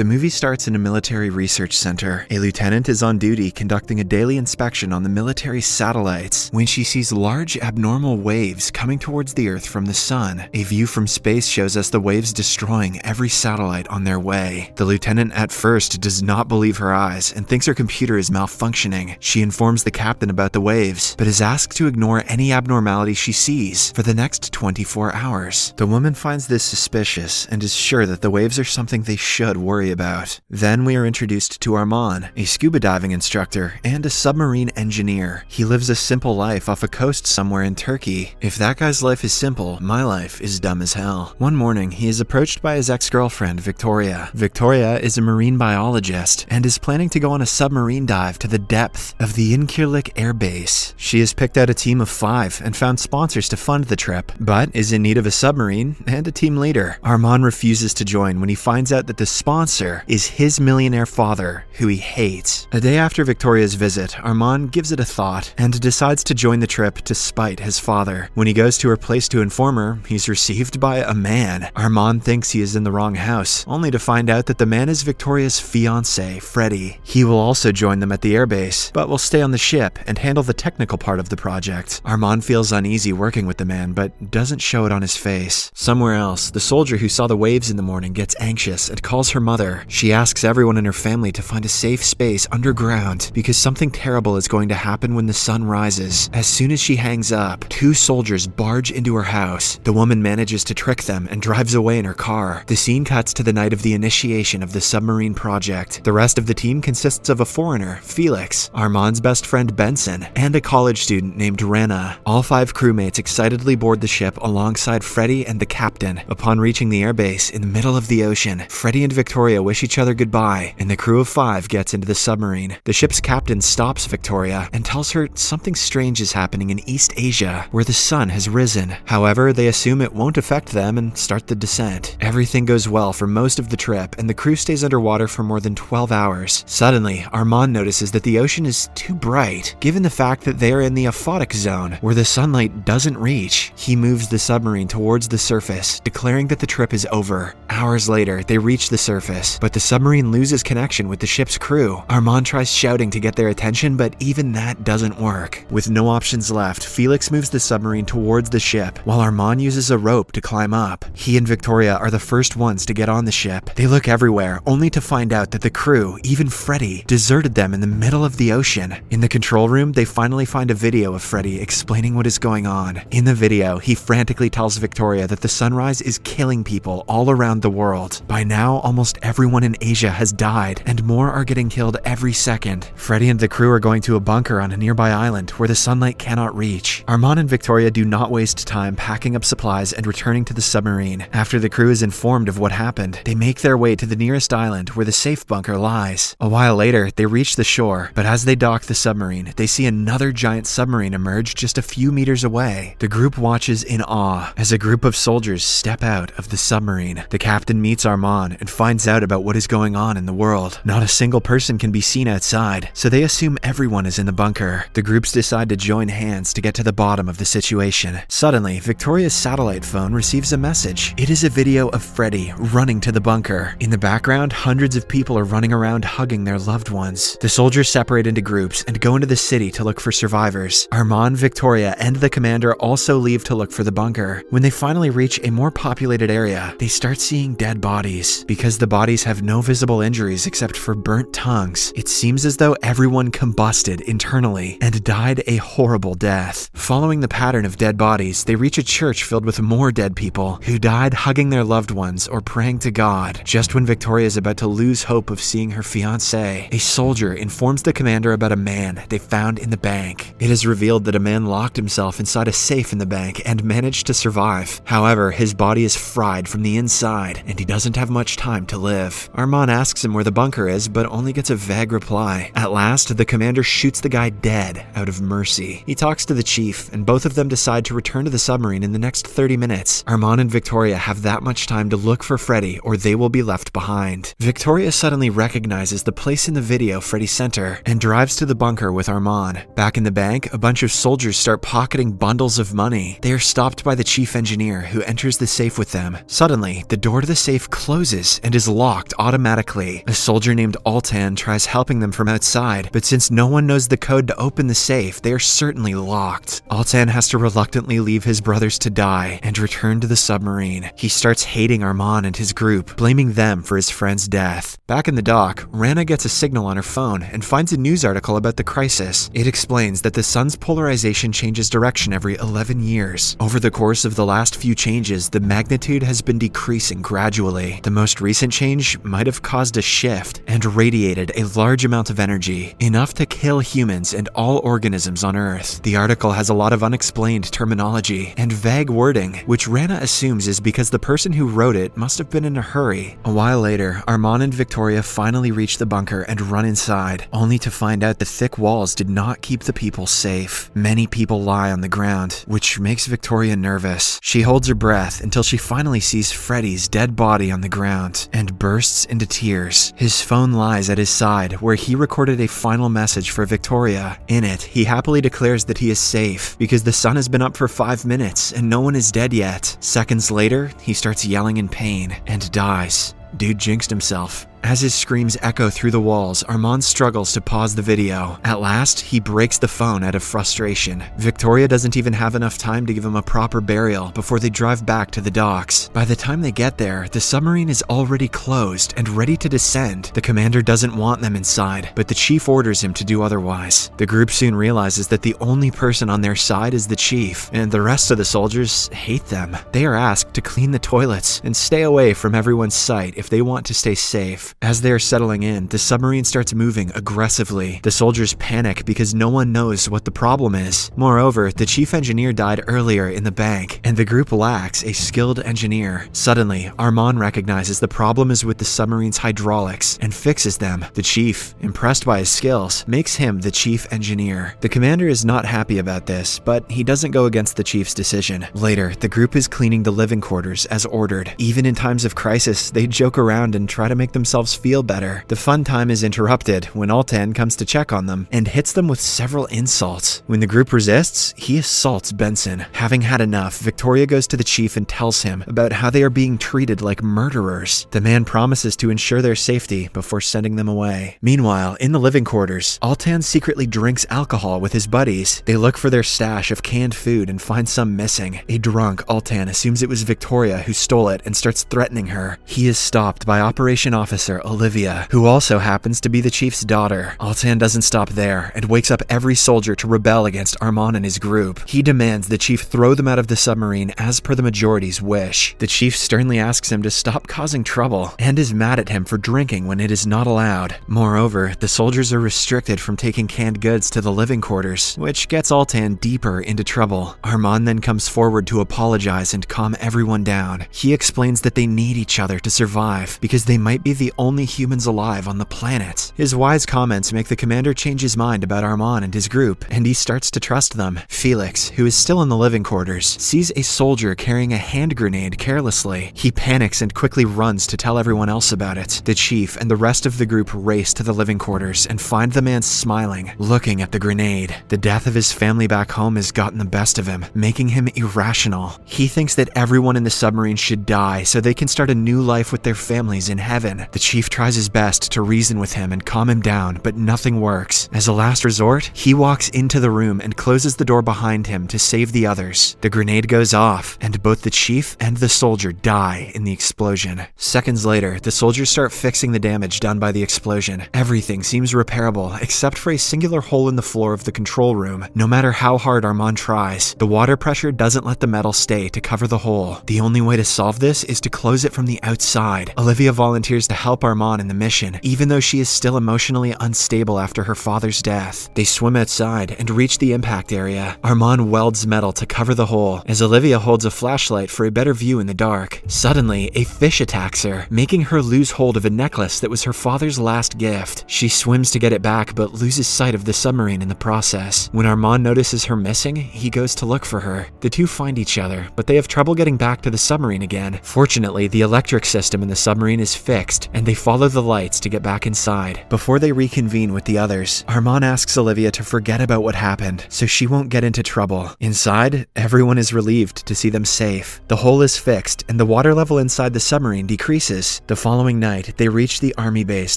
The movie starts in a military research center. A lieutenant is on duty conducting a daily inspection on the military satellites when she sees large abnormal waves coming towards the Earth from the sun. A view from space shows us the waves destroying every satellite on their way. The lieutenant at first does not believe her eyes and thinks her computer is malfunctioning. She informs the captain about the waves, but is asked to ignore any abnormality she sees for the next 24 hours. The woman finds this suspicious and is sure that the waves are something they should worry about. Then we are introduced to Arman, a scuba diving instructor and a submarine engineer. He lives a simple life off a coast somewhere in Turkey. If that guy's life is simple, my life is dumb as hell. One morning, he is approached by his ex-girlfriend, Victoria. Victoria is a marine biologist and is planning to go on a submarine dive to the depth of the Incirlik Air Base. She has picked out a team of 5 and found sponsors to fund the trip, but is in need of a submarine and a team leader. Arman refuses to join when he finds out that the sponsor is his millionaire father, who he hates. A day after Victoria's visit, Arman gives it a thought and decides to join the trip to spite his father. When he goes to her place to inform her, he's received by a man. Arman thinks he is in the wrong house, only to find out that the man is Victoria's fiancé, Freddie. He will also join them at the airbase, but will stay on the ship and handle the technical part of the project. Arman feels uneasy working with the man, but doesn't show it on his face. Somewhere else, the soldier who saw the waves in the morning gets anxious and calls her mother. She asks everyone in her family to find a safe space underground because something terrible is going to happen when the sun rises. As soon as she hangs up, 2 soldiers barge into her house. The woman manages to trick them and drives away in her car. The scene cuts to the night of the initiation of the submarine project. The rest of the team consists of a foreigner, Felix, Arman's best friend Benson, and a college student named Rana. All 5 crewmates excitedly board the ship alongside Freddie and the captain. Upon reaching the airbase in the middle of the ocean, Freddie and Victoria wish each other goodbye, and the crew of 5 gets into the submarine. The ship's captain stops Victoria and tells her something strange is happening in East Asia, where the sun has risen. However, they assume it won't affect them and start the descent. Everything goes well for most of the trip, and the crew stays underwater for more than 12 hours. Suddenly, Arman notices that the ocean is too bright, given the fact that they are in the aphotic zone, where the sunlight doesn't reach. He moves the submarine towards the surface, declaring that the trip is over. Hours later, they reach the surface, but the submarine loses connection with the ship's crew. Arman tries shouting to get their attention, but even that doesn't work. With no options left, Felix moves the submarine towards the ship, while Arman uses a rope to climb up. He and Victoria are the first ones to get on the ship. They look everywhere, only to find out that the crew, even Freddie, deserted them in the middle of the ocean. In the control room, they finally find a video of Freddie explaining what is going on. In the video, he frantically tells Victoria that the sunrise is killing people all around the world. By now, almost everyone in Asia has died, and more are getting killed every second. Freddie and the crew are going to a bunker on a nearby island where the sunlight cannot reach. Arman and Victoria do not waste time packing up supplies and returning to the submarine. After the crew is informed of what happened, they make their way to the nearest island where the safe bunker lies. A while later, they reach the shore, but as they dock the submarine, they see another giant submarine emerge just a few meters away. The group watches in awe as a group of soldiers step out of the submarine. The captain meets Arman and finds out about what is going on in the world. Not a single person can be seen outside, so they assume everyone is in the bunker. The groups decide to join hands to get to the bottom of the situation. Suddenly, Victoria's satellite phone receives a message. It is a video of Freddie running to the bunker. In the background, hundreds of people are running around hugging their loved ones. The soldiers separate into groups and go into the city to look for survivors. Arman, Victoria, and the commander also leave to look for the bunker. When they finally reach a more populated area, they start seeing dead bodies. Because the bodies have no visible injuries except for burnt tongues, it seems as though everyone combusted internally and died a horrible death. Following the pattern of dead bodies, they reach a church filled with more dead people who died hugging their loved ones or praying to God. Just when Victoria is about to lose hope of seeing her fiancé, a soldier informs the commander about a man they found in the bank. It is revealed that a man locked himself inside a safe in the bank and managed to survive. However, his body is fried from the inside and he doesn't have much time to live. Arman asks him where the bunker is, but only gets a vague reply. At last, the commander shoots the guy dead out of mercy. He talks to the chief, and both of them decide to return to the submarine in the next 30 minutes. Arman and Victoria have that much time to look for Freddie, or they will be left behind. Victoria suddenly recognizes the place in the video Freddie sent her, and drives to the bunker with Arman. Back in the bank, a bunch of soldiers start pocketing bundles of money. They are stopped by the chief engineer, who enters the safe with them. Suddenly, the door to the safe closes and is locked locked automatically. A soldier named Altan tries helping them from outside, but since no one knows the code to open the safe, they are certainly locked. Altan has to reluctantly leave his brothers to die and return to the submarine. He starts hating Armand and his group, blaming them for his friend's death. Back in the dock, Rana gets a signal on her phone and finds a news article about the crisis. It explains that the sun's polarization changes direction every 11 years. Over the course of the last few changes, the magnitude has been decreasing gradually. The most recent change might have caused a shift and radiated a large amount of energy, enough to kill humans and all organisms on Earth. The article has a lot of unexplained terminology and vague wording, which Rana assumes is because the person who wrote it must have been in a hurry. A while later, Armand and Victoria finally reach the bunker and run inside, only to find out the thick walls did not keep the people safe. Many people lie on the ground, which makes Victoria nervous. She holds her breath until she finally sees Freddy's dead body on the ground and bursts into tears. His phone lies at his side, where he recorded a final message for Victoria. In it, he happily declares that he is safe because the sun has been up for 5 minutes and no one is dead yet. Seconds later, he starts yelling in pain and dies. Dude jinxed himself. As his screams echo through the walls, Armand struggles to pause the video. At last, he breaks the phone out of frustration. Victoria doesn't even have enough time to give him a proper burial before they drive back to the docks. By the time they get there, the submarine is already closed and ready to descend. The commander doesn't want them inside, but the chief orders him to do otherwise. The group soon realizes that the only person on their side is the chief, and the rest of the soldiers hate them. They are asked to clean the toilets and stay away from everyone's sight if they want to stay safe. As they are settling in, the submarine starts moving aggressively. The soldiers panic because no one knows what the problem is. Moreover, the chief engineer died earlier in the bank, and the group lacks a skilled engineer. Suddenly, Armand recognizes the problem is with the submarine's hydraulics and fixes them. The chief, impressed by his skills, makes him the chief engineer. The commander is not happy about this, but he doesn't go against the chief's decision. Later, the group is cleaning the living quarters as ordered. Even in times of crisis, they joke around and try to make themselves feel better. The fun time is interrupted when Altan comes to check on them and hits them with several insults. When the group resists, he assaults Benson. Having had enough, Victoria goes to the chief and tells him about how they are being treated like murderers. The man promises to ensure their safety before sending them away. Meanwhile, in the living quarters, Altan secretly drinks alcohol with his buddies. They look for their stash of canned food and find some missing. A drunk Altan assumes it was Victoria who stole it and starts threatening her. He is stopped by Operation Officer Olivia, who also happens to be the chief's daughter. Altan doesn't stop there and wakes up every soldier to rebel against Armand and his group. He demands the chief throw them out of the submarine as per the majority's wish. The chief sternly asks him to stop causing trouble and is mad at him for drinking when it is not allowed. Moreover, the soldiers are restricted from taking canned goods to the living quarters, which gets Altan deeper into trouble. Armand then comes forward to apologize and calm everyone down. He explains that they need each other to survive because they might be the only humans alive on the planet. His wise comments make the commander change his mind about Armand and his group, and he starts to trust them. Felix, who is still in the living quarters, sees a soldier carrying a hand grenade carelessly. He panics and quickly runs to tell everyone else about it. The chief and the rest of the group race to the living quarters and find the man smiling, looking at the grenade. The death of his family back home has gotten the best of him, making him irrational. He thinks that everyone in the submarine should die so they can start a new life with their families in heaven. The chief tries his best to reason with him and calm him down, but nothing works. As a last resort, he walks into the room and closes the door behind him to save the others. The grenade goes off, and both the chief and the soldier die in the explosion. Seconds later, the soldiers start fixing the damage done by the explosion. Everything seems repairable, except for a singular hole in the floor of the control room. No matter how hard Armand tries, the water pressure doesn't let the metal stay to cover the hole. The only way to solve this is to close it from the outside. Olivia volunteers to help Armand in the mission, even though she is still emotionally unstable after her father's death. They swim outside and reach the impact area. Armand welds metal to cover the hole, as Olivia holds a flashlight for a better view in the dark. Suddenly, a fish attacks her, making her lose hold of a necklace that was her father's last gift. She swims to get it back, but loses sight of the submarine in the process. When Armand notices her missing, he goes to look for her. The two find each other, but they have trouble getting back to the submarine again. Fortunately, the electric system in the submarine is fixed, and they follow the lights to get back inside. Before they reconvene with the others, Armand asks Olivia to forget about what happened so she won't get into trouble. Inside, everyone is relieved to see them safe. The hole is fixed and the water level inside the submarine decreases. The following night, they reach the army base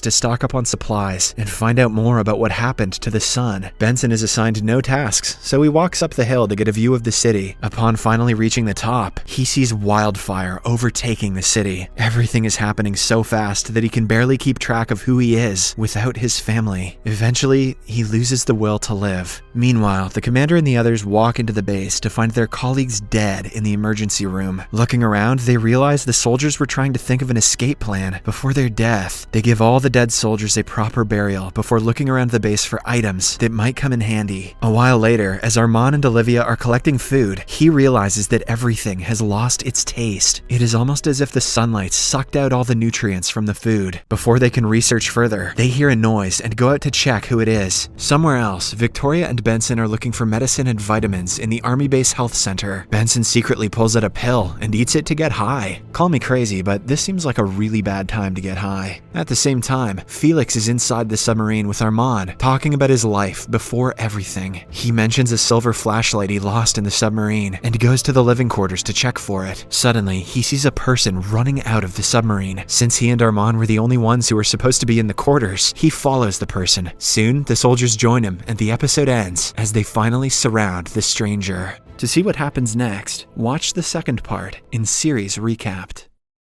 to stock up on supplies and find out more about what happened to the sun. Benson is assigned no tasks, so he walks up the hill to get a view of the city. Upon finally reaching the top, he sees wildfire overtaking the city. Everything is happening so fast that he can barely keep track of who he is without his family. Eventually, he loses the will to live. Meanwhile, the commander and the others walk into the base to find their colleagues dead in the emergency room. Looking around, they realize the soldiers were trying to think of an escape plan before their death. They give all the dead soldiers a proper burial before looking around the base for items that might come in handy. A while later, as Armand and Olivia are collecting food, he realizes that everything has lost its taste. It is almost as if the sunlight sucked out all the nutrients from the food. Before they can research further, they hear a noise and go out to check who it is. Somewhere else, Victoria and Benson are looking for medicine and vitamins in the Army Base Health Center. Benson secretly pulls out a pill and eats it to get high. Call me crazy, but this seems like a really bad time to get high. At the same time, Felix is inside the submarine with Armand, talking about his life before everything. He mentions a silver flashlight he lost in the submarine and goes to the living quarters to check for it. Suddenly, he sees a person running out of the submarine. Since he and Armand were the only ones who were supposed to be in the quarters, he follows the person. Soon, the soldiers join him and the episode ends as they finally surround the stranger. To see what happens next, watch the second part in Series Recapped.